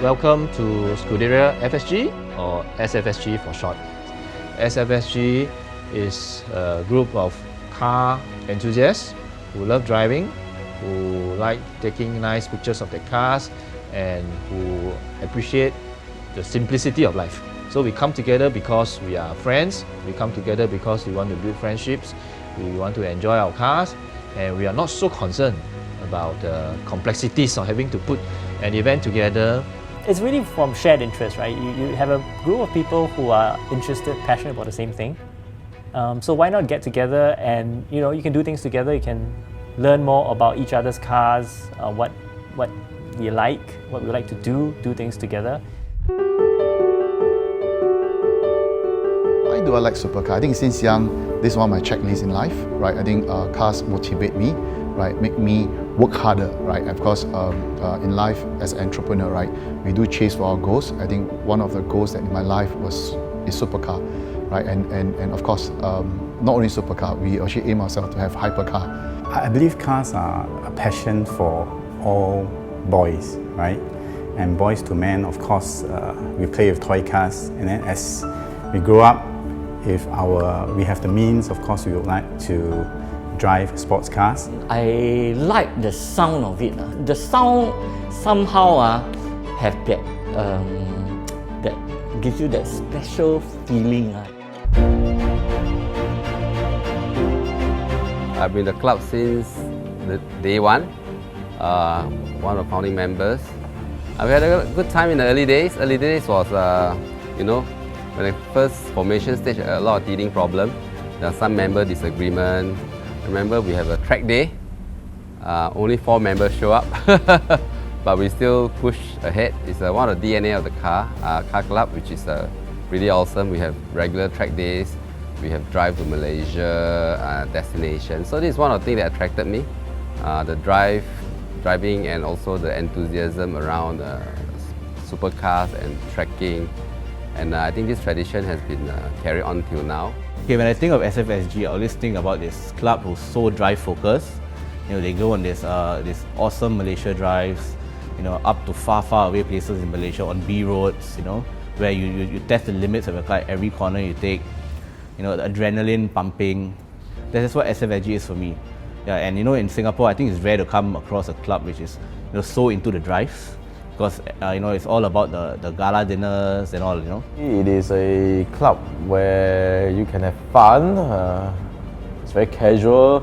Welcome to Scuderia FSG, or SFSG for short. SFSG is a group of car enthusiasts who love driving, who like taking nice pictures of their cars, and who appreciate the simplicity of life. So we come together because we are friends, we come together because we want to build friendships, we want to enjoy our cars, and we are not so concerned about the complexities of having to put an event together. It's really from shared interest, right? You have a group of people who are interested, passionate about the same thing. So why not get together and you can do things together. You can learn more about each other's cars, what we like, what we like to do things together. Why do I like supercar? I think since young, this is one of my checklists in life, right? I think cars motivate me, right? Make me work harder, right? Of course, in life as an entrepreneur, right? We do chase for our goals. I think one of the goals that in my life is supercar, right? And of course, not only supercar, we actually aim ourselves to have hypercar. I believe cars are a passion for all boys, right? And boys to men, of course, we play with toy cars, and then as we grow up, if we have the means, of course, we would like to drive sports cars. I like the sound of it. The sound somehow have that gives you that special feeling. I've been in the club since day one. One of the founding members. We had a good time in the early days. Early days was, when the first formation stage, a lot of teething problem. There are some member disagreement. Remember, we have a track day. Only 4 members show up, but we still push ahead. It's one of the DNA of the car club, which is really awesome. We have regular track days. We have drive to Malaysia destination. So this is one of the things that attracted me. The driving and also the enthusiasm around supercars and trekking. And I think this tradition has been carried on till now. Okay, when I think of SFSG, I always think about this club who's so drive focused. They go on this awesome Malaysia drives, up to far away places in Malaysia on B roads, where you test the limits of your car at every corner you take. The adrenaline pumping. That is what SFSG is for me. Yeah, and in Singapore, I think it's rare to come across a club which is so into the drives. Because it's all about the gala dinners and all. It is a club where you can have fun. It's very casual.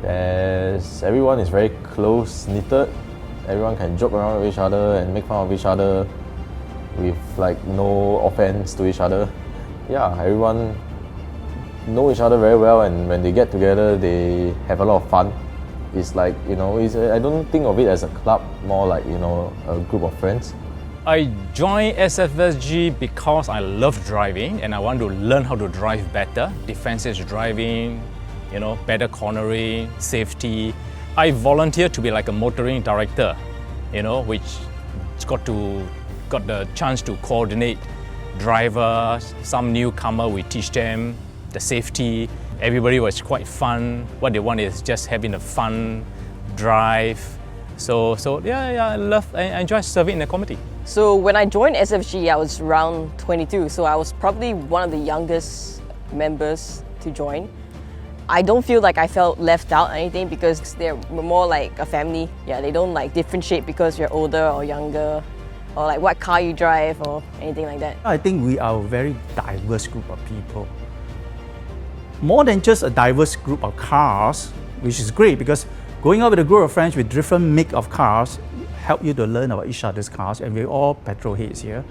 Everyone is very close knitted. Everyone can joke around with each other and make fun of each other with no offense to each other. Yeah, everyone know each other very well, and when they get together, they have a lot of fun. It's I don't think of it as a club, more like, a group of friends. I joined SFSG because I love driving and I want to learn how to drive better. Defensive driving, better cornering, safety. I volunteered to be like a motoring director, which got the chance to coordinate drivers, some newcomer, we teach them the safety. Everybody was quite fun. What they want is just having a fun drive. So yeah, I enjoy serving in the community. So when I joined SFG, I was around 22. So I was probably one of the youngest members to join. I don't feel like I felt left out or anything because they're more like a family. Yeah, they don't differentiate because you're older or younger, or what car you drive or anything like that. I think we are a very diverse group of people. More than just a diverse group of cars, which is great because going out with a group of friends with different make of cars help you to learn about each other's cars, and we're all petrol heads here.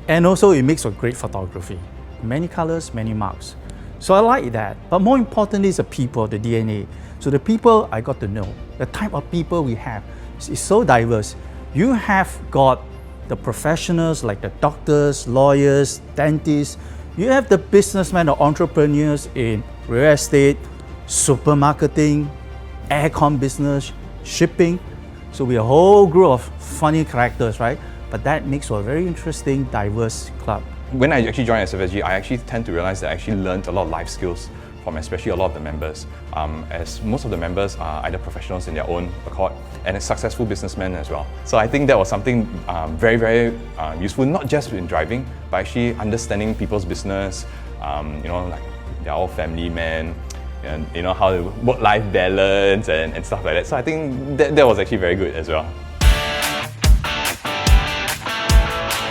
And also it makes for great photography. Many colors, many marks. So I like that. But more importantly is the people, the DNA. So the people I got to know, the type of people we have is so diverse. You have got the professionals like the doctors, lawyers, dentists. You have the businessmen or entrepreneurs in real estate, supermarketing, aircon business, shipping. So we're a whole group of funny characters, right? But that makes for a very interesting, diverse club. When I actually joined SFSG, I actually tend to realize that I actually learned a lot of life skills from especially a lot of the members, as most of the members are either professionals in their own accord and successful businessmen as well. So I think that was something very, very useful, not just in driving, but actually understanding people's business, like they're all family men, and how the work-life balance and stuff like that. So I think that was actually very good as well.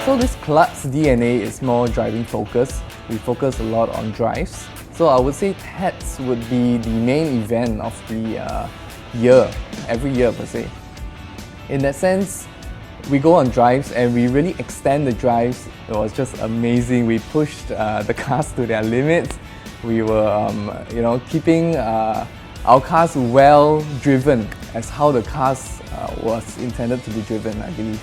So this club's DNA is more driving focused. We focus a lot on drives. So I would say TEDS would be the main event of the year, every year per se. In that sense, we go on drives and we really extend the drives. It was just amazing. We pushed the cars to their limits. We were, keeping our cars well driven as how the cars was intended to be driven, I believe.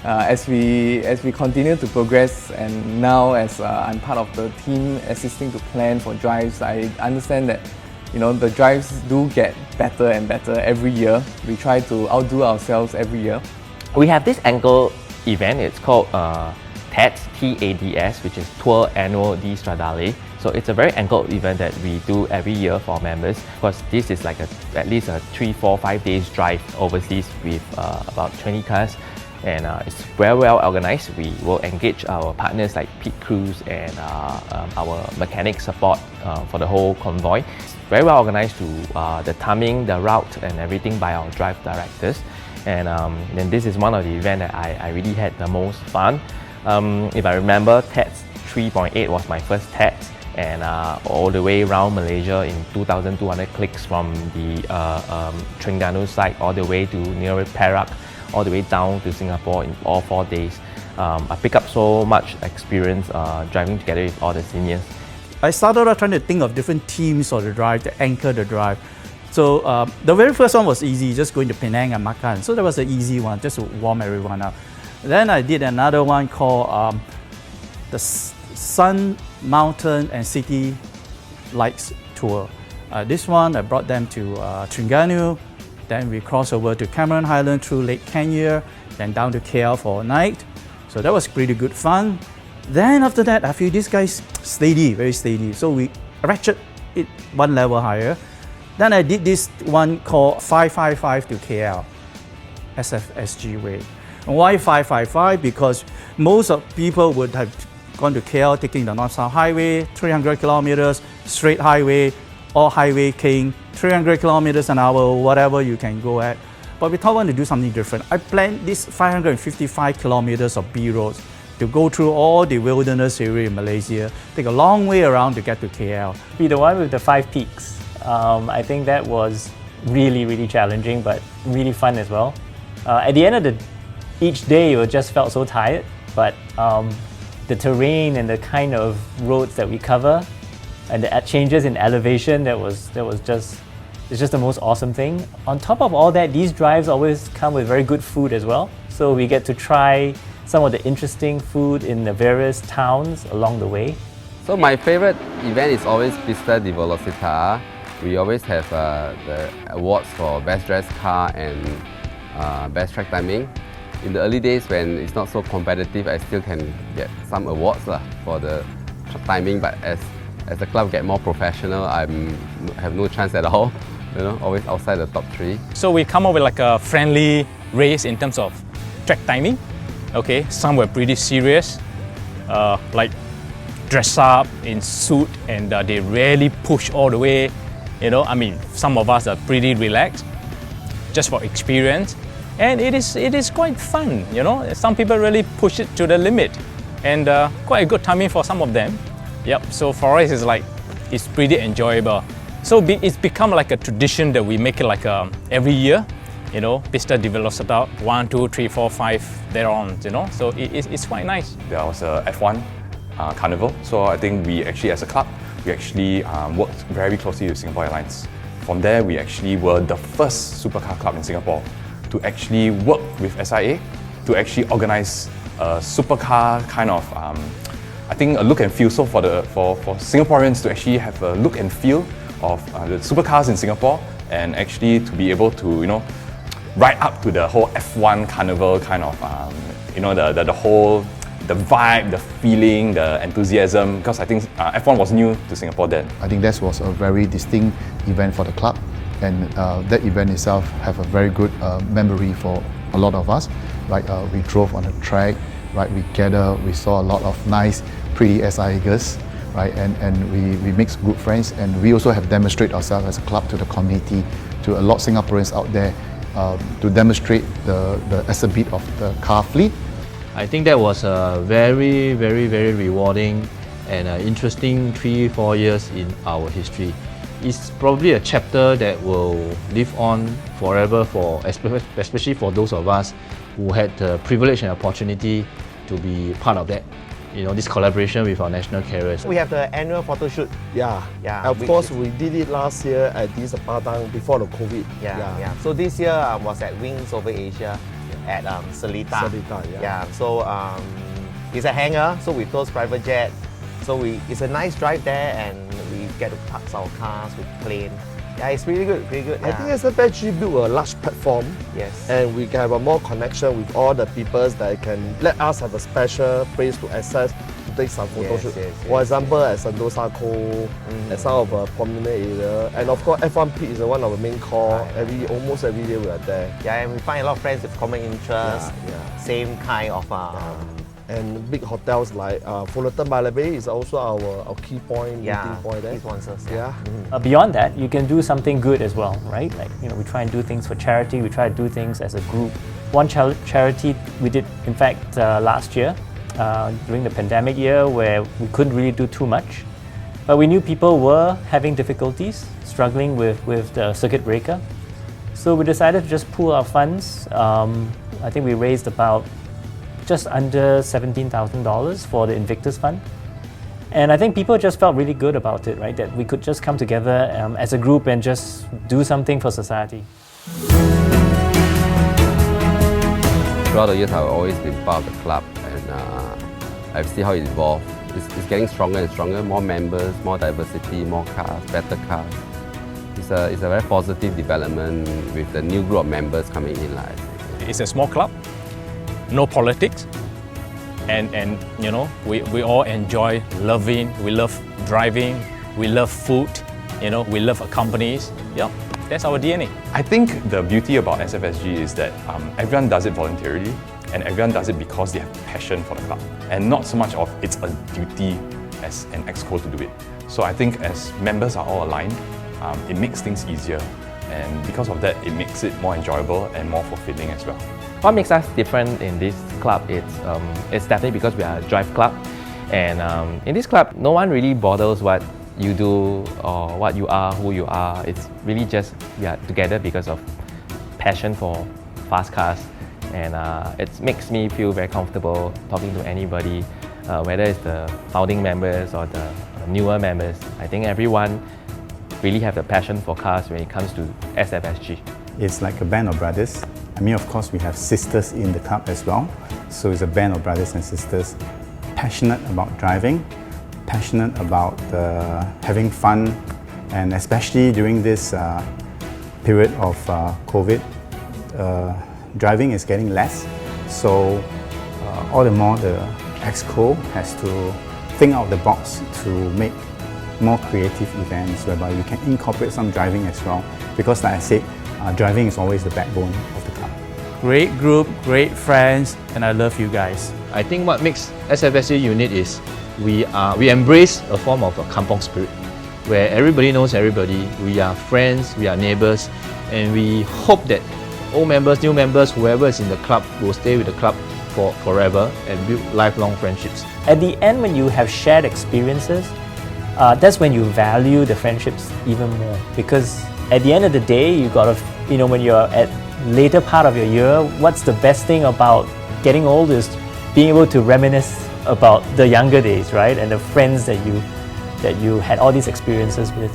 As we continue to progress, and now as I'm part of the team assisting to plan for drives, I understand that the drives do get better and better every year. We try to outdo ourselves every year. We have this annual event. It's called TADS, T-A-D-S, which is Tour Annual di Stradale. So it's a very anchored event that we do every year for our members. Of course, this is like at least a 3, 4, 5 days drive overseas with about 20 cars. And it's very well organized. We will engage our partners like pit crews and our mechanic support for the whole convoy. It's very well organized to the timing, the route and everything by our drive directors. And then this is one of the events that I really had the most fun. If I remember, TEDS 3.8 was my first TEDS, and all the way around Malaysia in 2,200 clicks from the Terengganu side all the way to near Perak, all the way down to Singapore in all 4 days. I picked up so much experience driving together with all the seniors. I started out trying to think of different teams for the drive to anchor the drive. So the very first one was easy, just going to Penang and Makan. So that was an easy one, just to warm everyone up. Then I did another one called the Sun, Mountain and City Lights Tour. This one, I brought them to Terengganu. Then we crossed over to Cameron Highland through Lake Kenya, then down to KL for a night. So that was pretty good fun. Then after that, I feel this guy's steady, very steady. So we ratchet it one level higher. Then I did this one called 555 to KL, SFSG way. And why 555? Because most of people would have gone to KL taking the North-South Highway, 300 kilometers, straight highway, or highway king, 300 kilometers an hour, whatever you can go at. But we thought we want to do something different. I planned this 555 kilometers of B roads to go through all the wilderness area in Malaysia, take a long way around to get to KL. Be the one with the 5 peaks. I think that was really, really challenging, but really fun as well. At the end of each day, you just felt so tired, but the terrain and the kind of roads that we cover and the changes in elevation, it's just the most awesome thing. On top of all that, these drives always come with very good food as well. So we get to try some of the interesting food in the various towns along the way. So my favorite event is always Pista di Velocita. We always have the awards for best dressed car and best track timing. In the early days when it's not so competitive, I still can get some awards for the timing, but as the club get more professional, I have no chance at all. Always outside the top 3. So we come up with like a friendly race in terms of track timing. Okay, some were pretty serious, like dress up in suit and they really push all the way. Some of us are pretty relaxed, just for experience. And it is quite fun, Some people really push it to the limit, and quite a good timing for some of them. Yep. So for us, it's pretty enjoyable. So it's become like a tradition that we make it like every year. Pista di Velocita 1, 2, 3, 4, 5 thereon. So it's quite nice. There was a F1 carnival. So I think we actually, as a club, we actually worked very closely with Singapore Airlines. From there, we actually were the first supercar club in Singapore to actually work with SIA to actually organize a supercar kind of, I think, a look and feel. So for Singaporeans to actually have a look and feel of the supercars in Singapore, and actually to be able to, ride up to the whole F1 carnival kind of, the whole the vibe, the feeling, the enthusiasm, because I think F1 was new to Singapore then. I think that was a very distinct event for the club, and that event itself have a very good memory for a lot of us. Right, we drove on the track, right, we gathered, we saw a lot of nice, pretty SI girls, right, and we make good friends, and we also have demonstrated ourselves as a club to the community, to a lot of Singaporeans out there, to demonstrate the exhibit of the car fleet. I think that was a very rewarding and interesting 3-4 years in our history. It's probably a chapter that will live on forever, especially for those of us who had the privilege and opportunity to be part of that. You know, this collaboration with our national carriers. We have the annual photo shoot. Yeah. Of course, we did it last year at this Padang before the COVID. Yeah. So this year was at Wings Over Asia at Seletar. So it's a hangar, so we close private jet. So it's a nice drive there, and we get to park our cars with plane. Yeah, it's really good, really good. I think SFSG built a large platform. Yes. And we can have a more connection with all the people that can let us have a special place to access to take some photo shoot. For example, at Sentosa Cove, at some of the prominent area. And of course, F1 Pit is one of the main core. Almost every day we are there. Yeah, and we find a lot of friends with common interests, same kind of and big hotels like Fullerton by the Bay is also our key point, meeting point there. Key sponsors. Beyond that, you can do something good as well, right? Like, you know, we try and do things for charity, we try to do things as a group. One charity we did, in fact, last year, during the pandemic year, where we couldn't really do too much. But we knew people were having difficulties, struggling with the circuit breaker. So we decided to just pool our funds. I think we raised about just under $17,000 for the Invictus Fund. And I think people just felt really good about it, right? That we could just come together as a group and just do something for society. Throughout the years, I've always been part of the club, and I've seen how it evolved. It's getting stronger and stronger, more members, more diversity, more cars, better cars. It's a very positive development with the new group of members coming in. It's a small club. No politics, and you know, we all enjoy loving, we love driving, we love food, you know, we love our companies. Yep, that's our DNA. I think the beauty about SFSG is that everyone does it voluntarily, and everyone does it because they have passion for the club, and not so much of it's a duty as an exco to do it. So I think as members are all aligned, it makes things easier, and because of that, it makes it more enjoyable and more fulfilling as well. What makes us different in this club, it's definitely because we are a drive club, and in this club, no one really bothers what you do or what you are, who you are. It's really just we are together because of passion for fast cars, and it makes me feel very comfortable talking to anybody, whether it's the founding members or the newer members. I think everyone really have the passion for cars when it comes to SFSG. It's like a band of brothers. I mean, of course, we have sisters in the club as well. So it's a band of brothers and sisters passionate about driving, passionate about having fun, and especially during this period of COVID, driving is getting less. So all the more the Exco has to think out of the box to make more creative events whereby we can incorporate some driving as well. Because like I said, driving is always the backbone of the club. Great group, great friends, and I love you guys. I think what makes SFSG unique is we embrace a form of a kampong spirit, where everybody knows everybody, we are friends, we are neighbours, and we hope that old members, new members, whoever is in the club will stay with the club for forever and build lifelong friendships. At the end, when you have shared experiences, that's when you value the friendships even more, because at the end of the day, you got to, you know, when you're at later part of your year, what's the best thing about getting old is being able to reminisce about the younger days, right? And the friends that you had all these experiences with.